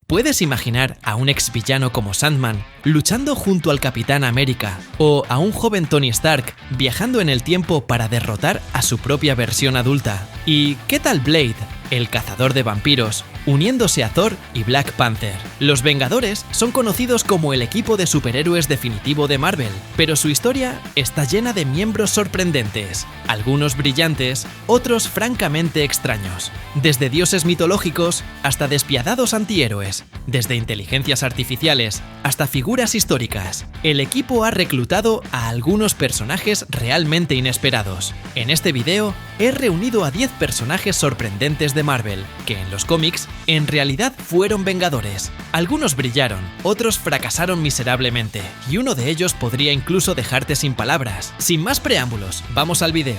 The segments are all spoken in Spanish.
¿Puedes imaginar a un exvillano como Sandman luchando junto al Capitán América o a un joven Tony Stark viajando en el tiempo para derrotar a su propia versión adulta? ¿Y qué tal Blade, el cazador de vampiros, uniéndose a Thor y Black Panther? Los Vengadores son conocidos como el equipo de superhéroes definitivo de Marvel, pero su historia está llena de miembros sorprendentes, algunos brillantes, otros francamente extraños. Desde dioses mitológicos hasta despiadados antihéroes, desde inteligencias artificiales hasta figuras históricas, el equipo ha reclutado a algunos personajes realmente inesperados. En este video he reunido a 10 personajes sorprendentes de Marvel, que en los cómics en realidad fueron Vengadores. Algunos brillaron, otros fracasaron miserablemente, y uno de ellos podría incluso dejarte sin palabras. Sin más preámbulos, vamos al video.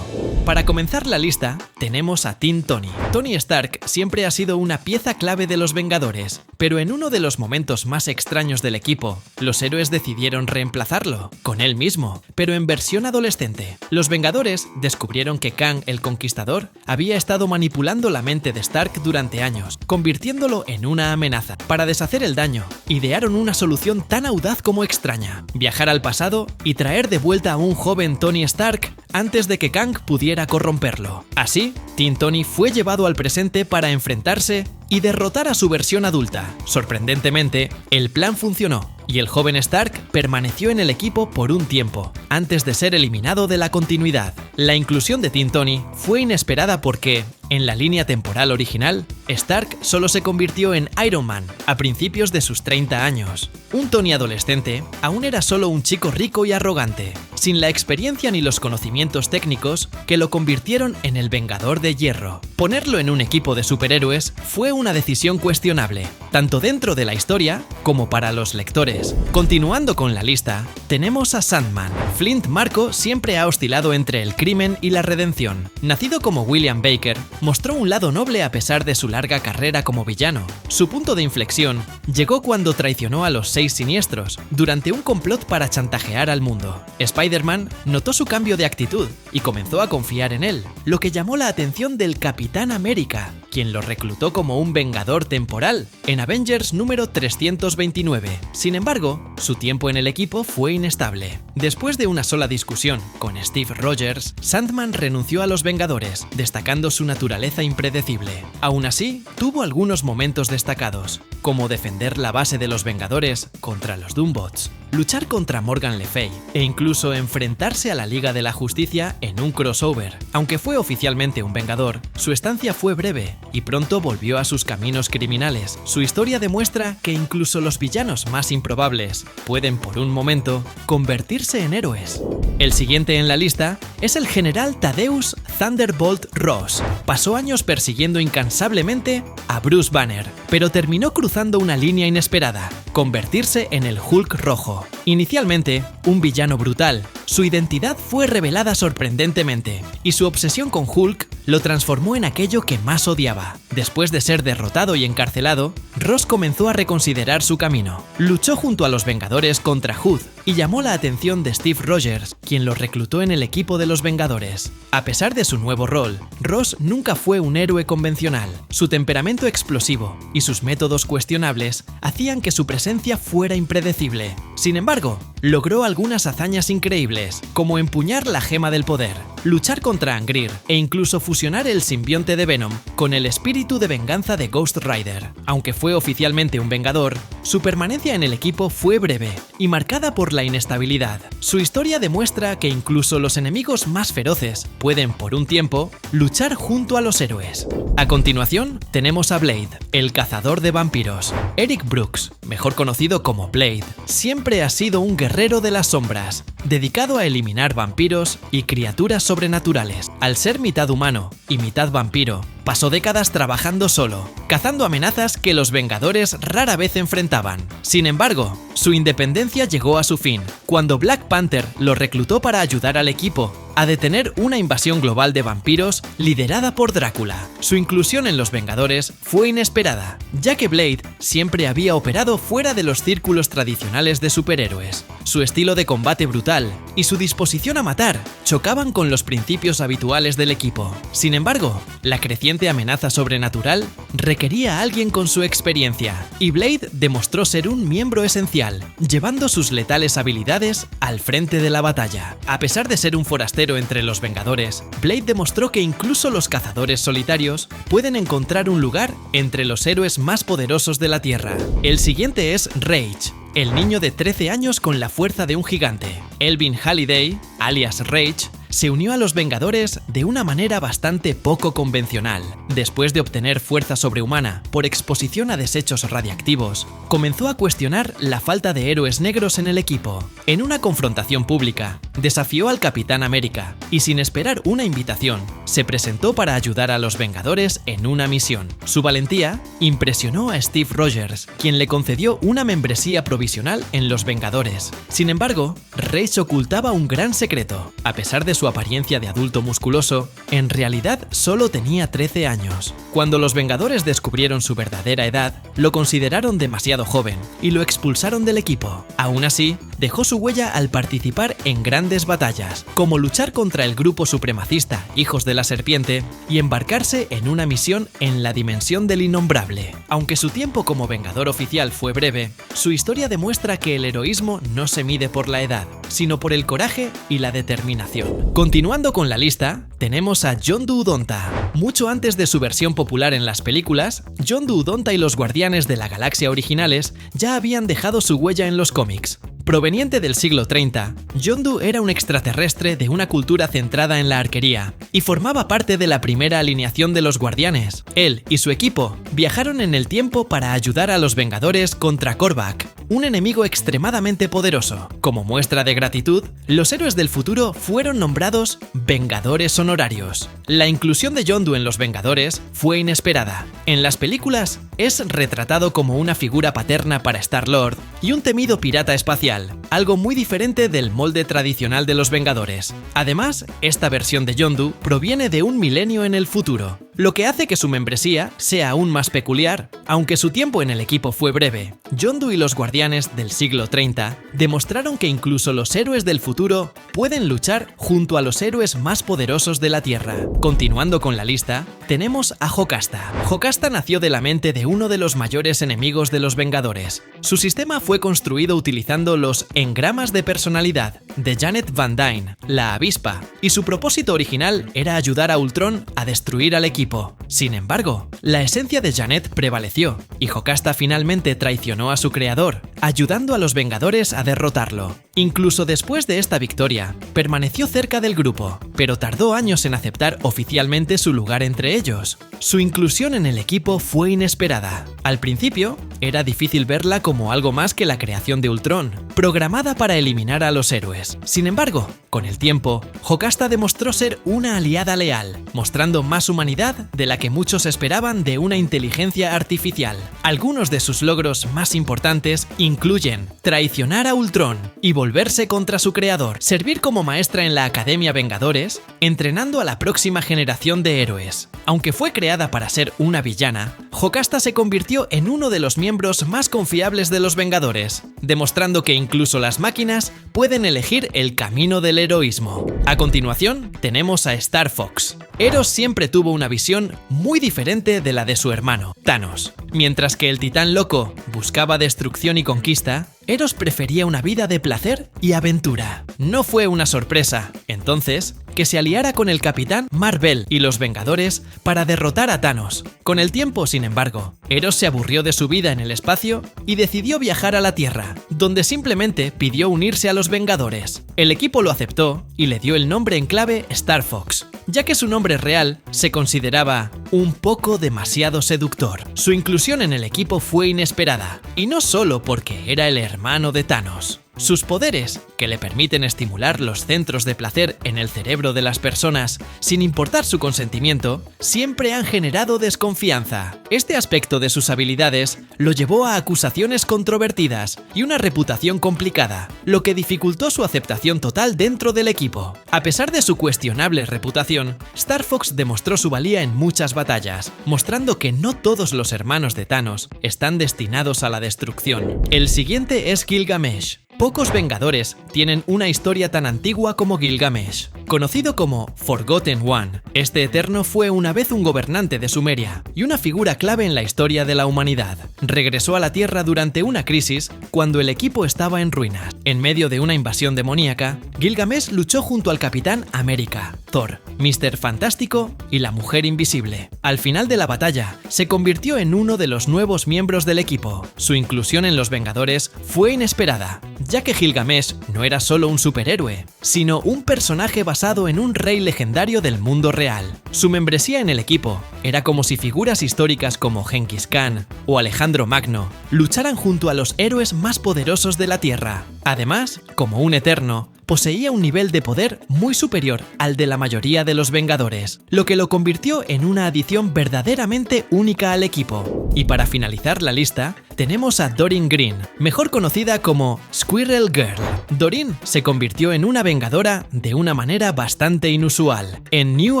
Para comenzar la lista, tenemos a Team Tony. Tony Stark siempre ha sido una pieza clave de los Vengadores, pero en uno de los momentos más extraños del equipo, los héroes decidieron reemplazarlo, con él mismo, pero en versión adolescente. Los Vengadores descubrieron que Kang el Conquistador había estado manipulando la mente de Stark durante años, convirtiéndolo en una amenaza. Para deshacer el daño, idearon una solución tan audaz como extraña: viajar al pasado y traer de vuelta a un joven Tony Stark antes de que Kang pudiera corromperlo. Así, Team Tony fue llevado al presente para enfrentarse y derrotar a su versión adulta. Sorprendentemente, el plan funcionó, y el joven Stark permaneció en el equipo por un tiempo, antes de ser eliminado de la continuidad. La inclusión de Team Tony fue inesperada porque, en la línea temporal original, Stark solo se convirtió en Iron Man a principios de sus 30 años. Un Tony adolescente aún era solo un chico rico y arrogante, sin la experiencia ni los conocimientos técnicos que lo convirtieron en el Vengador de Hierro. Ponerlo en un equipo de superhéroes fue una decisión cuestionable, tanto dentro de la historia como para los lectores. Continuando con la lista, tenemos a Sandman. Flint Marko siempre ha oscilado entre el crimen y la redención. Nacido como William Baker, mostró un lado noble a pesar de su larga carrera como villano. Su punto de inflexión llegó cuando traicionó a los Seis Siniestros durante un complot para chantajear al mundo. Spider-Man notó su cambio de actitud y comenzó a confiar en él, lo que llamó la atención del Capitán América, quien lo reclutó como un vengador temporal en Avengers número 329. Sin embargo, su tiempo en el equipo fue inestable. Después de una sola discusión con Steve Rogers, Sandman renunció a los Vengadores, destacando su naturaleza impredecible. Aún así, tuvo algunos momentos destacados, como defender la base de los Vengadores contra los Doombots, luchar contra Morgan Le Fay e incluso enfrentarse a la Liga de la Justicia en un crossover. Aunque fue oficialmente un Vengador, su estancia fue breve y pronto volvió a sus caminos criminales. Su historia demuestra que incluso los villanos más improbables pueden por un momento convertirse en héroes. El siguiente en la lista es el general Thaddeus Thunderbolt Ross. Pasó años persiguiendo incansablemente a Bruce Banner, pero terminó cruzando una línea inesperada: convertirse en el Hulk rojo. Inicialmente, un villano brutal, su identidad fue revelada sorprendentemente, y su obsesión con Hulk lo transformó en aquello que más odiaba. Después de ser derrotado y encarcelado, Ross comenzó a reconsiderar su camino. Luchó junto a los Vengadores contra Hood y llamó la atención de Steve Rogers, quien lo reclutó en el equipo de los Vengadores. A pesar de su nuevo rol, Ross nunca fue un héroe convencional. Su temperamento explosivo y sus métodos cuestionables hacían que su presencia fuera impredecible. Sin embargo, logró algunas hazañas increíbles, como empuñar la gema del poder, luchar contra Angrir e incluso fusionar el simbionte de Venom con el espíritu de venganza de Ghost Rider. Aunque fue oficialmente un Vengador, su permanencia en el equipo fue breve y marcada por la inestabilidad. Su historia demuestra que incluso los enemigos más feroces pueden, por un tiempo, luchar junto a los héroes. A continuación, tenemos a Blade, el cazador de vampiros. Eric Brooks, mejor conocido como Blade, siempre ha sido un guerrero de las sombras, dedicado a eliminar vampiros y criaturas sobrenaturales. Al ser mitad humano y mitad vampiro, pasó décadas trabajando solo, cazando amenazas que los Vengadores rara vez enfrentaban. Sin embargo, su independencia llegó a su fin, cuando Black Panther lo reclutó para ayudar al equipo a detener una invasión global de vampiros liderada por Drácula. Su inclusión en los Vengadores fue inesperada, ya que Blade siempre había operado fuera de los círculos tradicionales de superhéroes. Su estilo de combate brutal y su disposición a matar chocaban con los principios habituales del equipo. Sin embargo, la creciente amenaza sobrenatural requería a alguien con su experiencia, y Blade demostró ser un miembro esencial, llevando sus letales habilidades al frente de la batalla. A pesar de ser un forastero entre los Vengadores, Blade demostró que incluso los cazadores solitarios pueden encontrar un lugar entre los héroes más poderosos de la Tierra. El siguiente es Rage, el niño de 13 años con la fuerza de un gigante. Elvin Halliday, alias Rage, se unió a los Vengadores de una manera bastante poco convencional. Después de obtener fuerza sobrehumana por exposición a desechos radiactivos, comenzó a cuestionar la falta de héroes negros en el equipo. En una confrontación pública, desafió al Capitán América y, sin esperar una invitación, se presentó para ayudar a los Vengadores en una misión. Su valentía impresionó a Steve Rogers, quien le concedió una membresía provisional en los Vengadores. Sin embargo, Rage ocultaba un gran secreto. A pesar de su apariencia de adulto musculoso, en realidad solo tenía 13 años. Cuando los Vengadores descubrieron su verdadera edad, lo consideraron demasiado joven y lo expulsaron del equipo. Aún así, dejó su huella al participar en grandes batallas, como luchar contra el grupo supremacista Hijos de la Serpiente y embarcarse en una misión en la Dimensión del Innombrable. Aunque su tiempo como Vengador oficial fue breve, su historia demuestra que el heroísmo no se mide por la edad, sino por el coraje y la determinación. Continuando con la lista, tenemos a Yondu Udonta. Mucho antes de su versión popular en las películas, Yondu Udonta y los Guardianes de la Galaxia originales ya habían dejado su huella en los cómics. Proveniente del siglo 30, Yondu era un extraterrestre de una cultura centrada en la arquería y formaba parte de la primera alineación de los Guardianes. Él y su equipo viajaron en el tiempo para ayudar a los Vengadores contra Korvac, un enemigo extremadamente poderoso. Como muestra de gratitud, los héroes del futuro fueron nombrados Vengadores Honorarios. La inclusión de Yondu en los Vengadores fue inesperada. En las películas, es retratado como una figura paterna para Star-Lord y un temido pirata espacial, algo muy diferente del molde tradicional de los Vengadores. Además, esta versión de Yondu proviene de un milenio en el futuro, lo que hace que su membresía sea aún más peculiar. Aunque su tiempo en el equipo fue breve, Yondu y los Guardianes del siglo 30 demostraron que incluso los héroes del futuro pueden luchar junto a los héroes más poderosos de la Tierra. Continuando con la lista, tenemos a Jocasta. Jocasta nació de la mente de uno de los mayores enemigos de los Vengadores. Su sistema fue construido utilizando los engramas de personalidad de Janet Van Dyne, la avispa, y su propósito original era ayudar a Ultron a destruir al equipo. Sin embargo, la esencia de Janet prevaleció, y Jocasta finalmente traicionó a su creador, ayudando a los Vengadores a derrotarlo. Incluso después de esta victoria, permaneció cerca del grupo, pero tardó años en aceptar oficialmente su lugar entre ellos. Su inclusión en el equipo fue inesperada. Al principio, era difícil verla como algo más que la creación de Ultron, programada para eliminar a los héroes. Sin embargo, con el tiempo, Jocasta demostró ser una aliada leal, mostrando más humanidad de la que muchos esperaban de una inteligencia artificial. Algunos de sus logros más importantes incluyen traicionar a Ultron y volverse contra su creador, servir como maestra en la Academia Vengadores, entrenando a la próxima generación de héroes. Aunque fue creada para ser una villana, Jocasta se convirtió en uno de los miembros más confiables de los Vengadores, demostrando que incluso las máquinas pueden elegir el camino del heroísmo. A continuación, tenemos a Star Fox. Eros siempre tuvo una visión muy diferente de la de su hermano, Thanos. Mientras que el titán loco buscaba destrucción y conquista, Eros prefería una vida de placer y aventura. No fue una sorpresa, entonces, que se aliara con el Capitán Mar-Vell y los Vengadores para derrotar a Thanos. Con el tiempo, sin embargo, Eros se aburrió de su vida en el espacio y decidió viajar a la Tierra, donde simplemente pidió unirse a los Vengadores. El equipo lo aceptó y le dio el nombre en clave Star Fox, ya que su nombre real se consideraba un poco demasiado seductor. Su inclusión en el equipo fue inesperada, y no solo porque era el hermano de Thanos. Sus poderes, que le permiten estimular los centros de placer en el cerebro de las personas sin importar su consentimiento, siempre han generado desconfianza. Este aspecto de sus habilidades lo llevó a acusaciones controvertidas y una reputación complicada, lo que dificultó su aceptación total dentro del equipo. A pesar de su cuestionable reputación, Star Fox demostró su valía en muchas batallas, mostrando que no todos los hermanos de Thanos están destinados a la destrucción. El siguiente es Gilgamesh. Pocos Vengadores tienen una historia tan antigua como Gilgamesh. Conocido como Forgotten One, este Eterno fue una vez un gobernante de Sumeria y una figura clave en la historia de la humanidad. Regresó a la Tierra durante una crisis cuando el equipo estaba en ruinas. En medio de una invasión demoníaca, Gilgamesh luchó junto al Capitán América, Thor, Mr. Fantástico y la Mujer Invisible. Al final de la batalla, se convirtió en uno de los nuevos miembros del equipo. Su inclusión en los Vengadores fue inesperada, ya que Gilgamesh no era solo un superhéroe, sino un personaje basado en un rey legendario del mundo real. Su membresía en el equipo era como si figuras históricas como Genghis Khan o Alejandro Magno lucharan junto a los héroes más poderosos de la Tierra. Además, como un Eterno, poseía un nivel de poder muy superior al de la mayoría de los Vengadores, lo que lo convirtió en una adición verdaderamente única al equipo. Y para finalizar la lista, tenemos a Doreen Green, mejor conocida como Squirrel Girl. Doreen se convirtió en una Vengadora de una manera bastante inusual. En New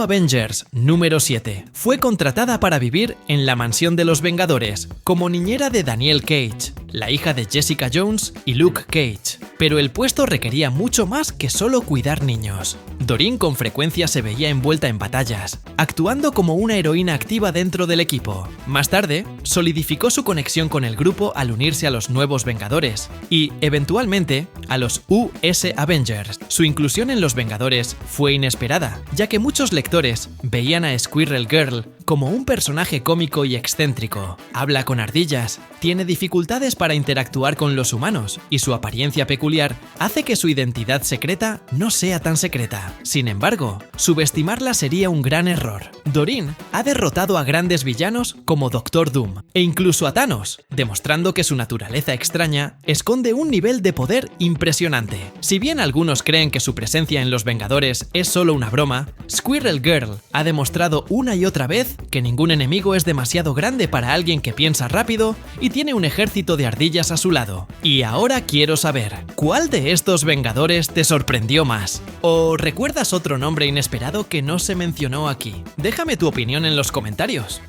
Avengers número 7, fue contratada para vivir en la mansión de los Vengadores, como niñera de Daniel Cage, la hija de Jessica Jones y Luke Cage. Pero el puesto requería mucho más que solo cuidar niños. Doreen con frecuencia se veía envuelta en batallas, actuando como una heroína activa dentro del equipo. Más tarde, solidificó su conexión con el grupo al unirse a los nuevos Vengadores y, eventualmente, a los US Avengers. Su inclusión en los Vengadores fue inesperada, ya que muchos lectores veían a Squirrel Girl como un personaje cómico y excéntrico. Habla con ardillas, tiene dificultades para interactuar con los humanos y su apariencia peculiar hace que su identidad secreta no sea tan secreta. Sin embargo, subestimarla sería un gran error. Doreen ha derrotado a grandes villanos como Doctor Doom e incluso a Thanos, demostrando que su naturaleza extraña esconde un nivel de poder impresionante. Si bien algunos creen que su presencia en los Vengadores es solo una broma, Squirrel Girl ha demostrado una y otra vez que ningún enemigo es demasiado grande para alguien que piensa rápido y tiene un ejército de ardillas a su lado. Y ahora quiero saber, ¿cuál de estos Vengadores te sorprendió más? ¿O recuerdas otro nombre inesperado que no se mencionó aquí? Déjame tu opinión en los comentarios.